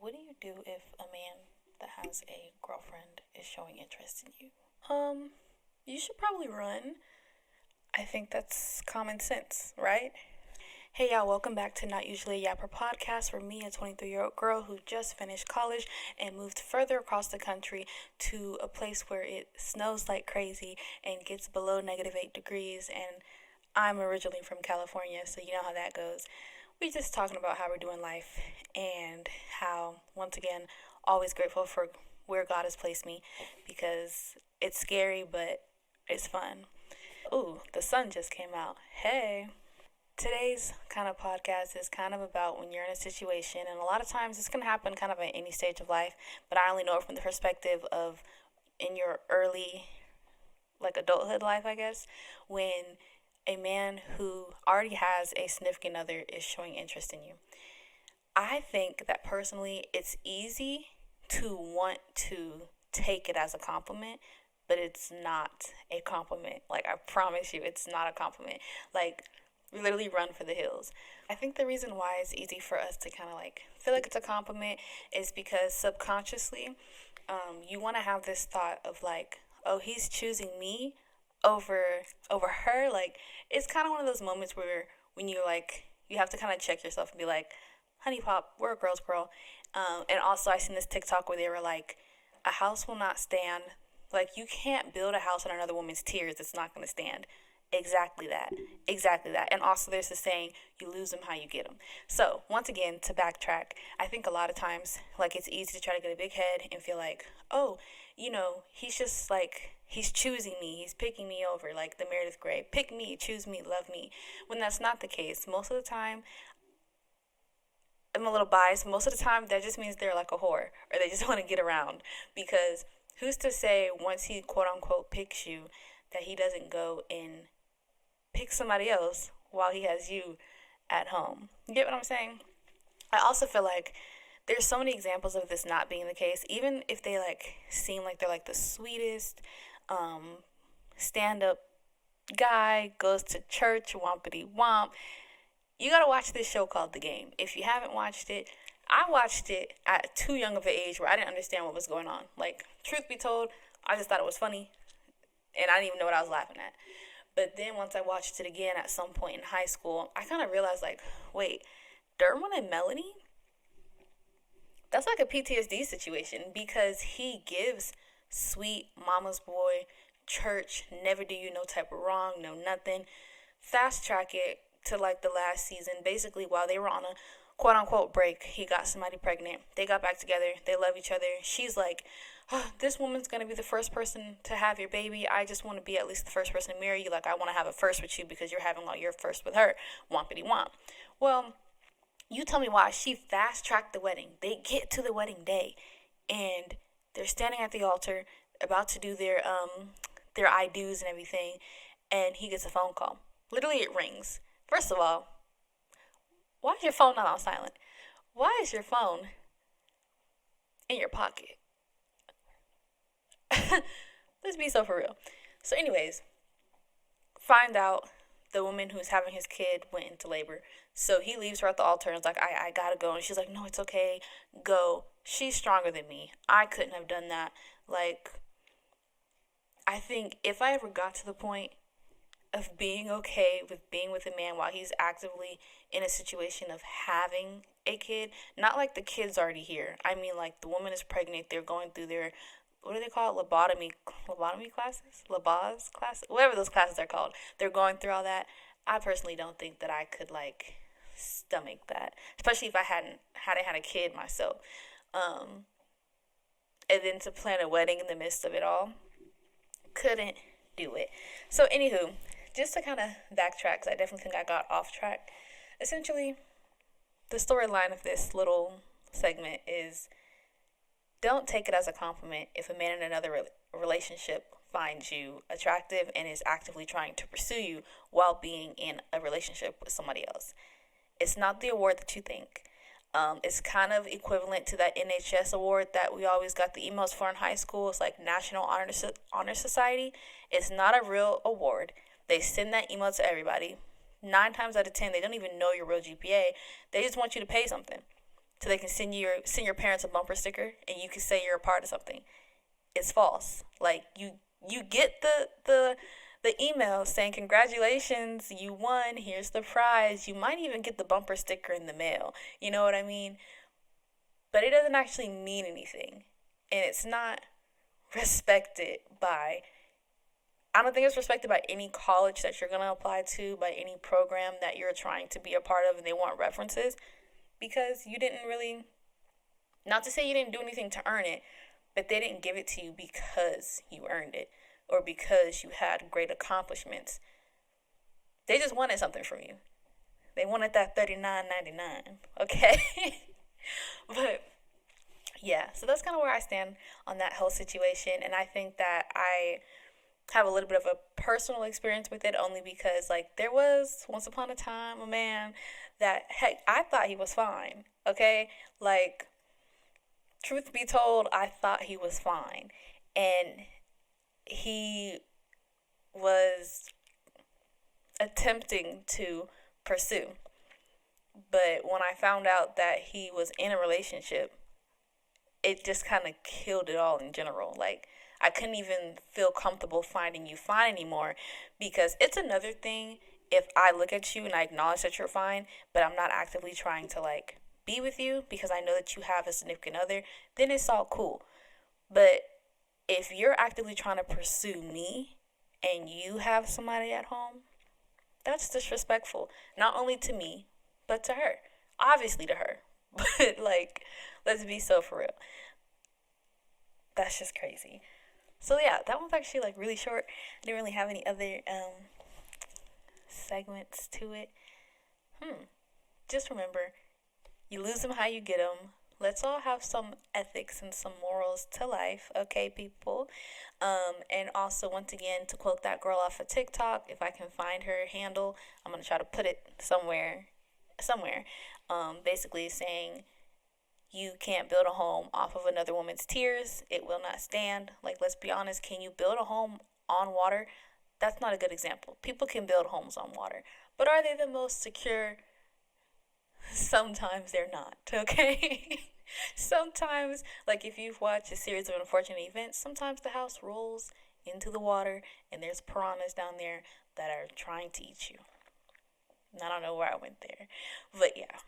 What do you do if a man that has a girlfriend is showing interest in you? You should probably run. I think that's common sense, right? Hey y'all, welcome back to Not Usually a Yapper podcast, where me, a 23-year-old girl who just finished college and moved further across the country to a place where it snows like crazy and gets below -8 degrees, and I'm originally from California, so you know how that goes. We're just talking about how we're doing life and how, once again, always grateful for where God has placed me because it's scary, but it's fun. Ooh, the sun just came out. Hey. Today's kind of podcast is kind of about when you're in a situation, and a lot of times this can happen kind of at any stage of life, but I only know it from the perspective of in your early, like, adulthood life, I guess, when a man who already has a significant other is showing interest in you. I think that personally it's easy to want to take it as a compliment, but it's not a compliment. Like, I promise you, it's not a compliment. Like, we literally run for the hills. I think the reason why it's easy for us to kind of like feel like it's a compliment is because subconsciously, you want to have this thought of like, oh, he's choosing me over her. Like, it's kind of one of those moments where when you're like, you have to kind of check yourself and be like, honey pop, we're a girl's girl. And also I seen this TikTok where they were like, a house will not stand. Like, you can't build a house on another woman's tears. It's not going to stand. Exactly that. Exactly that. And also there's the saying, you lose them how you get them. So once again, to backtrack, I think a lot of times, like, it's easy to try to get a big head and feel like, oh, he's just like, he's choosing me. He's picking me over, like the Meredith Grey. Pick me, choose me, love me. When that's not the case. Most of the time, I'm a little biased. Most of the time, that just means they're like a whore, or they just want to get around. Because who's to say once he quote unquote picks you that he doesn't go and pick somebody else while he has you at home? You get what I'm saying? I also feel like there's so many examples of this not being the case. Even if they like seem like they're like the sweetest stand-up guy, goes to church, wompity womp. You gotta watch this show called The Game. If you haven't watched it, I watched it at too young of an age where I didn't understand what was going on. Like, truth be told, I just thought it was funny, and I didn't even know what I was laughing at. But then once I watched it again at some point in high school, I kind of realized, like, wait, Derwin and Melanie? That's like a PTSD situation because he gives sweet mama's boy, church, never do you no type of wrong, no nothing. Fast track it to like the last season. Basically, while they were on a quote unquote break, he got somebody pregnant. They got back together. They love each other. She's like, oh, this woman's going to be the first person to have your baby. I just want to be at least the first person to marry you. Like, I want to have a first with you because you're having all your first with her. Wompity womp. Well, you tell me why she fast tracked the wedding. They get to the wedding day and they're standing at the altar about to do their I do's and everything, and he gets a phone call. Literally, it rings. First of all, why is your phone not on silent? Why is your phone in your pocket? Let's be so for real. So anyways, find out the woman who's having his kid went into labor. So he leaves her at the altar and is like, I gotta go. And she's like, no, it's okay. Go. She's stronger than me. I couldn't have done that. Like, I think if I ever got to the point of being okay with being with a man while he's actively in a situation of having a kid, not like the kid's already here. I mean, like, the woman is pregnant. They're going through their, what do they call it? Lobotomy classes? Labaz classes? Whatever those classes are called. They're going through all that. I personally don't think that I could, like, stomach that. Especially if I hadn't had a kid myself. And then to plan a wedding in the midst of it all. Couldn't do it. So, anywho, just to kind of backtrack, because I definitely think I got off track. Essentially, the storyline of this little segment is, don't take it as a compliment if a man in another relationship finds you attractive and is actively trying to pursue you while being in a relationship with somebody else. It's not the award that you think. It's kind of equivalent to that NHS award that we always got the emails for in high school. It's like National Honor Society. It's not a real award. They send that email to everybody. 9 times out of 10, they don't even know your real GPA. They just want you to pay something. so they can send your parents a bumper sticker and you can say you're a part of something. It's false. Like you get the email saying congratulations, you won, here's the prize. You might even get the bumper sticker in the mail. You know what I mean? But it doesn't actually mean anything. And it's not respected by, I don't think it's respected by any college that you're going to apply to, by any program that you're trying to be a part of and they want references, because you didn't really, not to say you didn't do anything to earn it, but they didn't give it to you because you earned it or because you had great accomplishments. They just wanted something from you. They wanted that $39.99, okay? But yeah, so that's kind of where I stand on that whole situation. And I think that I have a little bit of a personal experience with it only because, like, there was once upon a time a man that, heck, I thought he was fine, okay? Like, truth be told, I thought he was fine. And he was attempting to pursue. But when I found out that he was in a relationship, it just kind of killed it all in general. Like, I couldn't even feel comfortable finding you fine anymore, because it's another thing if I look at you and I acknowledge that you're fine, but I'm not actively trying to, like, be with you because I know that you have a significant other, then it's all cool. But if you're actively trying to pursue me and you have somebody at home, that's disrespectful. Not only to me, but to her. Obviously to her. But, like, let's be so for real. That's just crazy. So yeah, that one's actually, like, really short. I didn't really have any other segments to it. Just remember, you lose them how you get them. Let's all have some ethics and some morals to life, okay, people? And also, once again, to quote that girl off of TikTok, if I can find her handle, I'm going to try to put it somewhere. Basically saying, you can't build a home off of another woman's tears. It will not stand. Like, let's be honest, can you build a home on water? That's not a good example. People can build homes on water. But are they the most secure? Sometimes they're not, okay? Sometimes, like, if you've watched a series of unfortunate events, sometimes the house rolls into the water and there's piranhas down there that are trying to eat you. I don't know where I went there. But yeah.